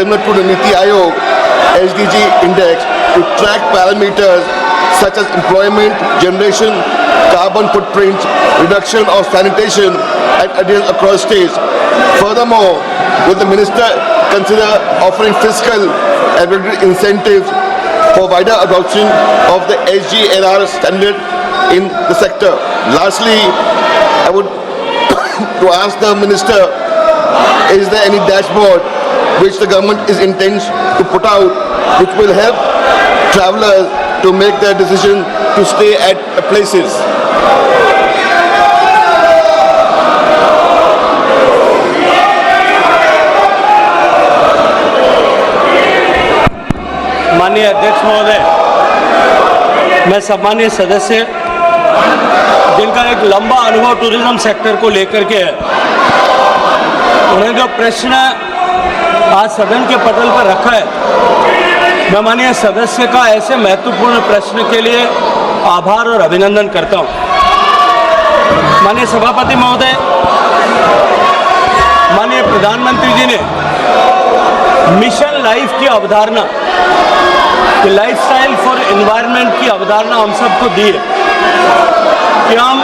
similar to the Niti Aayog SDG index to track parameters such as employment generation, carbon footprint, reduction of sanitation and adherence across states. Furthermore, will the minister consider offering fiscal and regulatory incentives for wider adoption of the SGLR standard in the sector? Lastly, I would to ask the minister, is there any dashboard which the government is intends to put out which will help travelers to make their decision to stay at places? माननीय अध्यक्ष महोदय, मैं सम्मानीय सदस्य जिनका एक लंबा अनुभव टूरिज्म सेक्टर को लेकर के है, उन्हें जो प्रश्न आज सदन के पटल पर रखा है, मैं माननीय सदस्य का ऐसे महत्वपूर्ण प्रश्न के लिए आभार और अभिनंदन करता हूं। माननीय सभापति महोदय, माननीय प्रधानमंत्री जी ने मिशन लाइफ की अवधारणा, लाइफस्टाइल फॉर एनवायरनमेंट की अवधारणा हम सबको दी है कि हम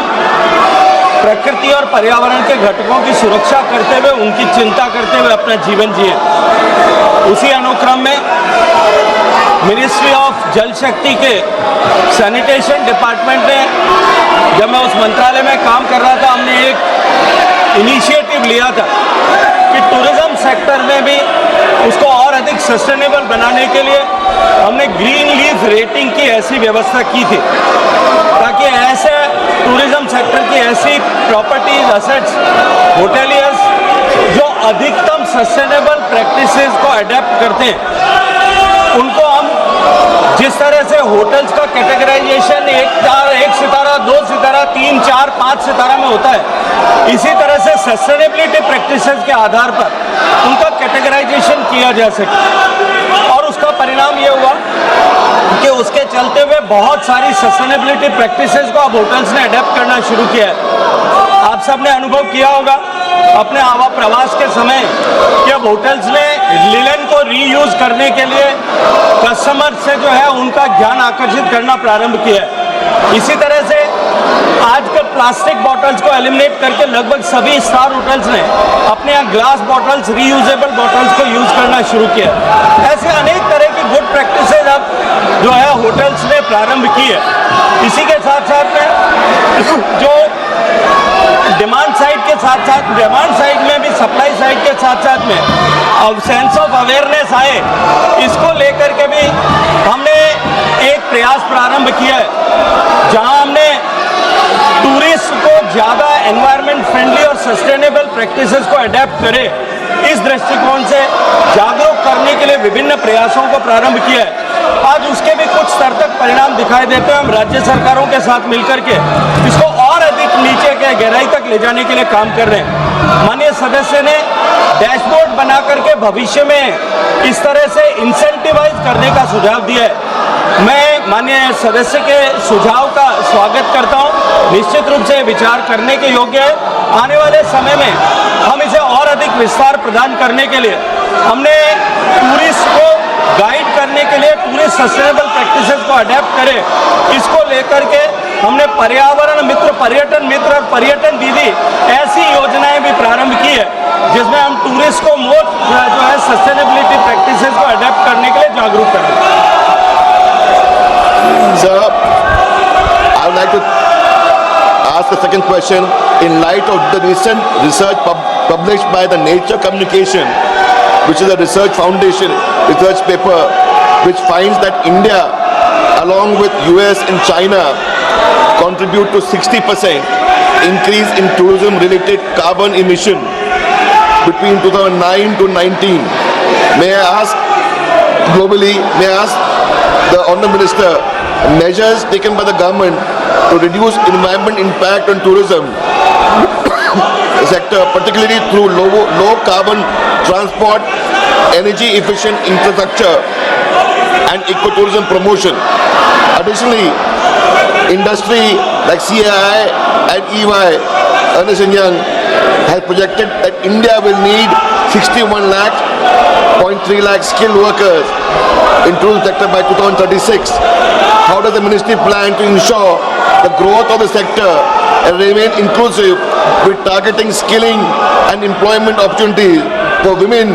प्रकृति और पर्यावरण के घटकों की सुरक्षा करते हुए, उनकी चिंता करते हुए अपना जीवन जिए। उसी अनुक्रम में मिनिस्ट्री ऑफ जल शक्ति के सैनिटेशन डिपार्टमेंट ने, जब मैं उस मंत्रालय में काम कर रहा था, हमने एक इनिशिएटिव लिया था कि टूरिज्म सेक्टर में भी उसको और अधिक सस्टेनेबल बनाने के लिए हमने ग्रीन लीफ रेटिंग की ऐसी व्यवस्था की थी ताकि ऐसे टूरिज्म सेक्टर की ऐसी प्रॉपर्टीज, असेट्स, होटेलियर्स जो अधिकतम सस्टेनेबल प्रैक्टिसेस को अडेप्ट करते हैं, उनको हम जिस तरह से होटल्स का कैटेगराइजेशन 1 सितारा, 2 सितारा, 3, 4, 5 सितारा में होता है, इसी तरह से सस्टेनेबिलिटी प्रैक्टिसेस के आधार पर उनका कैटेगराइजेशन किया जा सके। और उसका परिणाम ये हुआ कि उसके चलते हुए बहुत सारी सस्टेनेबिलिटी प्रैक्टिसेस को अब होटल्स ने अडेप्ट करना शुरू किया है। आप सब ने अनुभव किया होगा अपने आवा प्रवास के समय कि अब होटल्स ने लिनन को रीयूज करने के लिए कस्टमर से जो है उनका ध्यान आकर्षित करना प्रारंभ किया है। इसी तरह से आजकल प्लास्टिक बॉटल्स को एलिमिनेट करके लगभग सभी स्टार होटल्स ने अपने यहाँ ग्लास बॉटल्स, रीयूजेबल बॉटल्स को यूज करना शुरू किया। ऐसे अनेक तरह की गुड प्रैक्टिसेस अब जो है होटल्स ने प्रारंभ की है। इसी के साथ साथ में जो डिमांड साइड के साथ साथ डिमांड साइड में भी सप्लाई साइड के साथ साथ में अब सेंस ऑफ अवेयरनेस आए, इसको लेकर के भी हमने एक प्रयास प्रारंभ किया है जहां हमने टूरिस्ट को ज़्यादा एनवायरनमेंट फ्रेंडली और सस्टेनेबल प्रैक्टिसेस को अडेप्ट करे, इस दृष्टिकोण से जागरूक करने के लिए विभिन्न प्रयासों को प्रारंभ किया है। आज उसके भी कुछ स्तर तक परिणाम दिखाई देते हैं। हम राज्य सरकारों के साथ मिलकर के इसको और अधिक नीचे के गहराई तक ले जाने के लिए काम कर रहे हैं। माननीय सदस्य ने डैशबोर्ड बना करके भविष्य में इस तरह से इंसेंटिवाइज करने का सुझाव दिया है। मैं माननीय सदस्य के सुझाव का स्वागत करता हूं। निश्चित रूप से विचार करने के योग्य है। आने वाले समय में हम इसे और अधिक विस्तार प्रदान करने के लिए हमने टूरिस्ट को गाइड करने के लिए टूरिस्ट सस्टेनेबल प्रैक्टिसेस को अडेप्ट करें, इसको लेकर के हमने पर्यावरण मित्र, पर्यटन मित्र और पर्यटन दीदी ऐसी योजनाएं भी प्रारंभ की है जिसमें हम टूरिस्ट को मोर जो है सस्टेनेबिलिटी प्रैक्टिसेस को अडेप्ट करने के लिए जागरूक करें। Sir, I would like to ask the second question. In light of the recent research published by the Nature Communication, which is a research foundation research paper, which finds that India, along with US and China, contribute to 60% increase in tourism-related carbon emission between 2009 to 19. May I ask, globally, may I ask the Honourable Minister, measures taken by the government to reduce environment impact on tourism sector, particularly through low carbon transport, energy efficient infrastructure and ecotourism promotion. Additionally, industry like CAI and EY, Ernst & Young, has projected that India will need 61.3 3 lakh skilled workers in tourism sector by 2036. How does the ministry plan to ensure the growth of the sector and remain inclusive with targeting skilling and employment opportunities for women,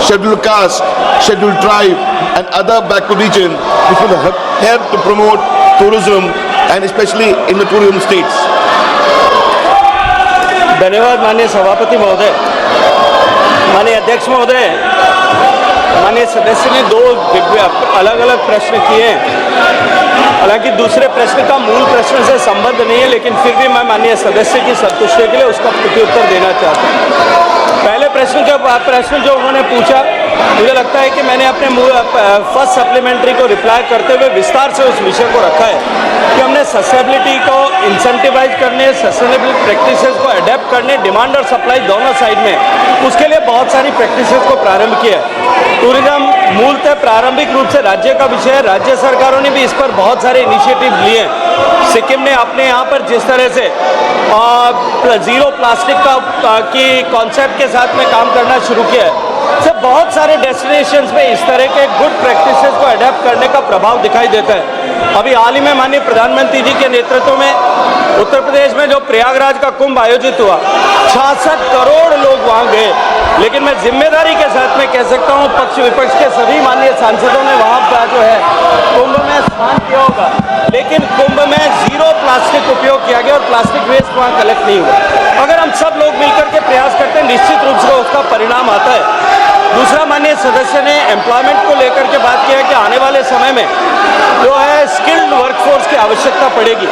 scheduled caste, scheduled tribe and other backward regions, which will help to promote tourism and especially in the tourism states? धन्यवाद माननीय सभापति महोदय, माननीय अध्यक्ष महोदय। माननीय सदस्य ने दो अलग अलग प्रश्न किए हैं। हालांकि दूसरे प्रश्न का मूल प्रश्न से संबंध नहीं है, लेकिन फिर भी मैं माननीय सदस्य की संतुष्टि के लिए उसका प्रत्युत्तर देना चाहता हूँ। पहले प्रश्न जो उन्होंने पूछा, मुझे लगता है कि मैंने अपने फर्स्ट सप्लीमेंट्री को रिप्लाई करते हुए विस्तार से उस विषय को रखा है कि हमने सस्टेनेबिलिटी को इंसेंटिवाइज करने, सस्टेनेबल प्रैक्टिसेस को अडेप्ट करने, डिमांड और सप्लाई दोनों साइड में, उसके लिए बहुत सारी प्रैक्टिसेस को प्रारंभ किया है। टूरिज्म मूलतः प्रारंभिक रूप से राज्य का विषय है। राज्य सरकारों ने भी इस पर बहुत सारे इनिशिएटिव लिए हैं। सिक्किम ने अपने यहाँ पर जिस तरह से जीरो प्लास्टिक की कॉन्सेप्ट के साथ में काम करना शुरू किया है, से बहुत सारे डेस्टिनेशंस में इस तरह के गुड प्रैक्टिसेस को अडेप्ट करने का प्रभाव दिखाई देता है। अभी हाल ही में माननीय प्रधानमंत्री जी के नेतृत्व में उत्तर प्रदेश में जो प्रयागराज का कुंभ आयोजित हुआ, 66 करोड़ लोग वहाँ गए। लेकिन मैं जिम्मेदारी के साथ में कह सकता हूँ, पक्ष विपक्ष के सभी माननीय सांसदों ने वहाँ पर जो है कुंभ में स्नान किया होगा, लेकिन कुंभ में जीरो प्लास्टिक उपयोग किया गया और प्लास्टिक वेस्ट वहाँ कलेक्ट नहीं हुआ। अगर हम सब लोग मिलकर के प्रयास करते हैं, निश्चित रूप से उसका परिणाम आता है। दूसरा, माननीय सदस्य ने एम्प्लॉयमेंट को लेकर के बात किया है कि आने वाले समय में जो है स्किल्ड वर्कफोर्स की आवश्यकता पड़ेगी।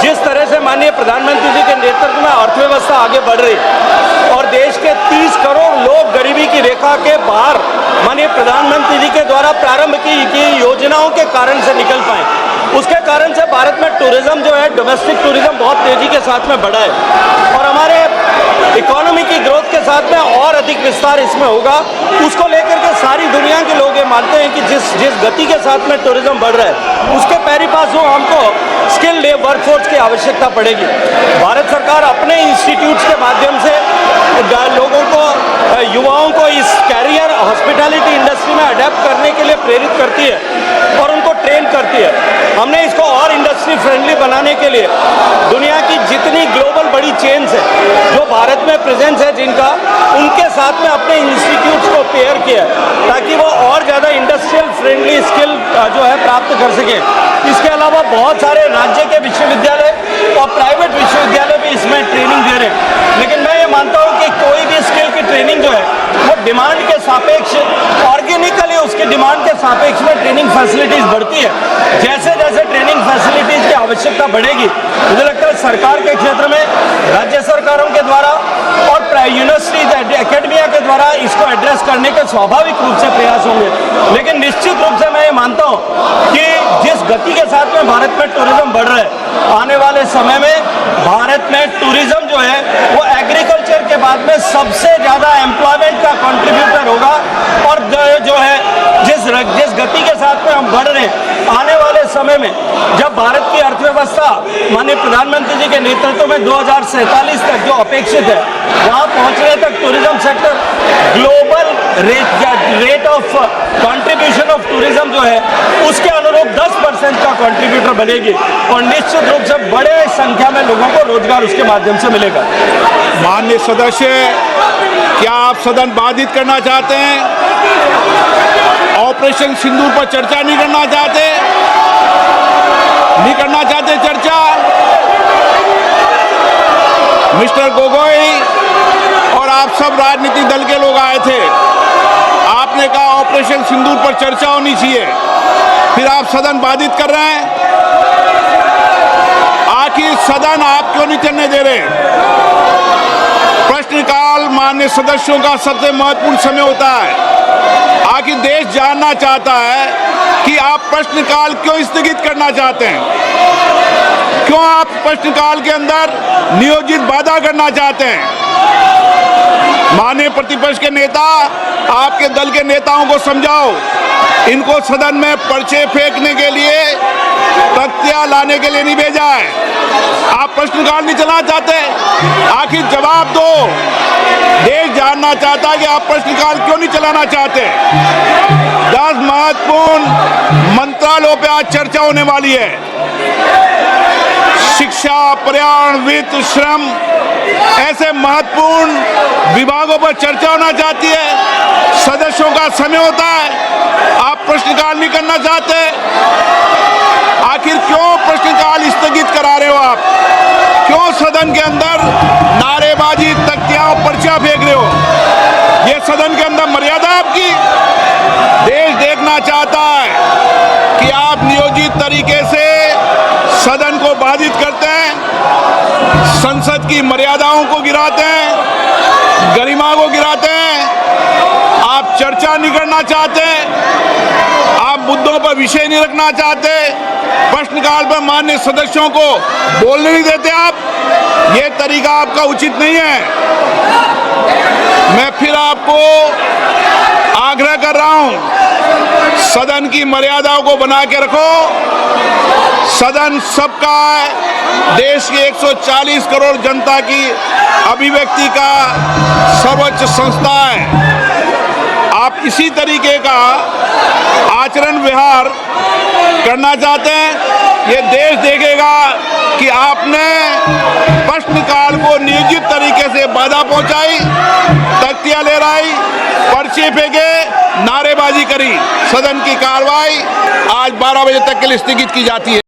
जिस तरह से माननीय प्रधानमंत्री जी के नेतृत्व में अर्थव्यवस्था आगे बढ़ रही और देश के 30 करोड़ लोग गरीबी की रेखा के बाहर माननीय प्रधानमंत्री जी के द्वारा प्रारंभ की योजनाओं के कारण से निकल पाए, उसके कारण से भारत में टूरिज्म जो है, डोमेस्टिक टूरिज्म बहुत तेजी के साथ में बढ़ा है और हमारे इकोनॉमी की ग्रोथ के साथ में और अधिक विस्तार इसमें होगा। उसको लेकर के सारी दुनिया के लोग ये मानते हैं कि जिस गति के साथ में टूरिज्म बढ़ रहा है, उसके पैरी पास हो हमको स्किल्ड वर्कफोर्स की आवश्यकता पड़ेगी। भारत सरकार अपने इंस्टीट्यूट्स के माध्यम से लोगों को, युवाओं को इस कैरियर हॉस्पिटैलिटी इंडस्ट्री में अडेप्ट करने के लिए प्रेरित करती है और उनको ट्रेन करती है। हमने इसको और इंडस्ट्री फ्रेंडली बनाने के लिए दुनिया की जितनी ग्लोबल बड़ी चेन्स है जो भारत में प्रेजेंस है जिनका, उनके साथ में अपने इंस्टीट्यूट्स को पेयर किया ताकि वो और ज़्यादा इंडस्ट्रियल फ्रेंडली स्किल जो है प्राप्त कर सकें। इसके अलावा बहुत सारे राज्य के विश्वविद्यालय और प्राइवेट विश्वविद्यालय भी इसमें ट्रेनिंग दे रहे हैं। लेकिन मैं ये मानता हूँ कि कोई भी स्किल की ट्रेनिंग जो है वो डिमांड के सापेक्ष, ऑर्गेनिकली उसकी डिमांड के सापेक्ष में ट्रेनिंग फैसिलिटीज़ बढ़ती है। जैसे जैसे ट्रेनिंग फैसिलिटीज़ की आवश्यकता बढ़ेगी, मुझे लगता है सरकार के क्षेत्र में राज्य सरकारों के द्वारा और यूनिवर्सिटीज एकेडमिया के द्वारा इसको एड्रेस करने के स्वाभाविक रूप से प्रयास होंगे। लेकिन निश्चित रूप से मैं ये मानता हूँ कि जिस गति के साथ में भारत में टूरिज्म बढ़ रहा है, आने वाले समय में भारत में टूरिज्म जो है वो एग्रीकल्चर के बाद में सबसे ज़्यादा एम्प्लॉयमेंट का कंट्रीब्यूटर होगा। और जो है जिस गति के साथ में हम बढ़ रहे हैं, आने वाले समय में जब भारत की अर्थव्यवस्था माननीय प्रधानमंत्री जी के नेतृत्व में 2047 तक जो अपेक्षित है, वहाँ पहुँचने तक tourism sector global rate of contribution of tourism जो है उसके अनुरूप 10% का कंट्रीब्यूटर बनेगी और निश्चित रूप से बड़े संख्या में लोगों को रोजगार उसके माध्यम से मिलेगा। माननीय सदस्य, क्या आप सदन बाधित करना चाहते हैं? ऑपरेशन सिंदूर पर चर्चा नहीं करना चाहते? नहीं करना चाहते चर्चा? मिस्टर गोगोई और आप सब राजनीतिक दल के लोग आए थे, आपने कहा ऑपरेशन सिंदूर पर चर्चा होनी चाहिए, फिर आप सदन बाधित कर रहे हैं। आखिर सदन आप क्यों नहीं चलने दे रहे? प्रश्नकाल माननीय सदस्यों का सबसे महत्वपूर्ण समय होता है। आखिर देश जानना चाहता है कि आप प्रश्नकाल क्यों स्थगित करना चाहते हैं, क्यों आप प्रश्नकाल के अंदर नियोजित बाधा करना चाहते हैं। माननीय प्रतिपक्ष के नेता, आपके दल के नेताओं को समझाओ, इनको सदन में पर्चे फेंकने के लिए तख्तियां लाने के लिए नहीं भेजा है। आप प्रश्नकाल नहीं चलाना चाहते, आखिर जवाब दो। देश जानना चाहता है कि आप प्रश्नकाल क्यों नहीं चलाना चाहते। 10 महत्वपूर्ण मंत्रालयों पे आज चर्चा होने वाली है। शिक्षा, पर्यावरण, वित्त, श्रम, ऐसे महत्वपूर्ण विभागों पर चर्चा होना चाहती है। सदस्यों का समय होता है, आप प्रश्नकाल नहीं करना चाहते। आखिर क्यों प्रश्नकाल स्थगित करा रहे हो आप? क्यों सदन के अंदर नारेबाजी, तख्तियां, पर्चा फेंक रहे हो? ये सदन के अंदर मर्यादा आपकी? देश देखना चाहता है कि आप नियोजित तरीके से सदन को बाधित करते हैं, संसद की मर्यादाओं को गिराते हैं, गरिमा को गिराते हैं। आप चर्चा नहीं करना चाहते, आप मुद्दों पर विषय नहीं रखना चाहते, प्रश्नकाल पर माननीय सदस्यों को बोलने नहीं देते आप। ये तरीका आपका उचित नहीं है। मैं फिर आपको आग्रह कर रहा हूं, सदन की मर्यादाओं को बना के रखो। सदन सबका है, देश की 140 करोड़ जनता की अभिव्यक्ति का सर्वोच्च संस्था है। आप इसी तरीके का आचरण व्यवहार करना चाहते हैं, ये देश देखेगा कि आपने प्रश्नकाल को नियोजित तरीके से बाधा पहुंचाई, तख्तियां लहराई, पर्चे फेंके, नारेबाजी करी। सदन की कार्रवाई आज 12 बजे तक के लिए स्थगित की जाती है।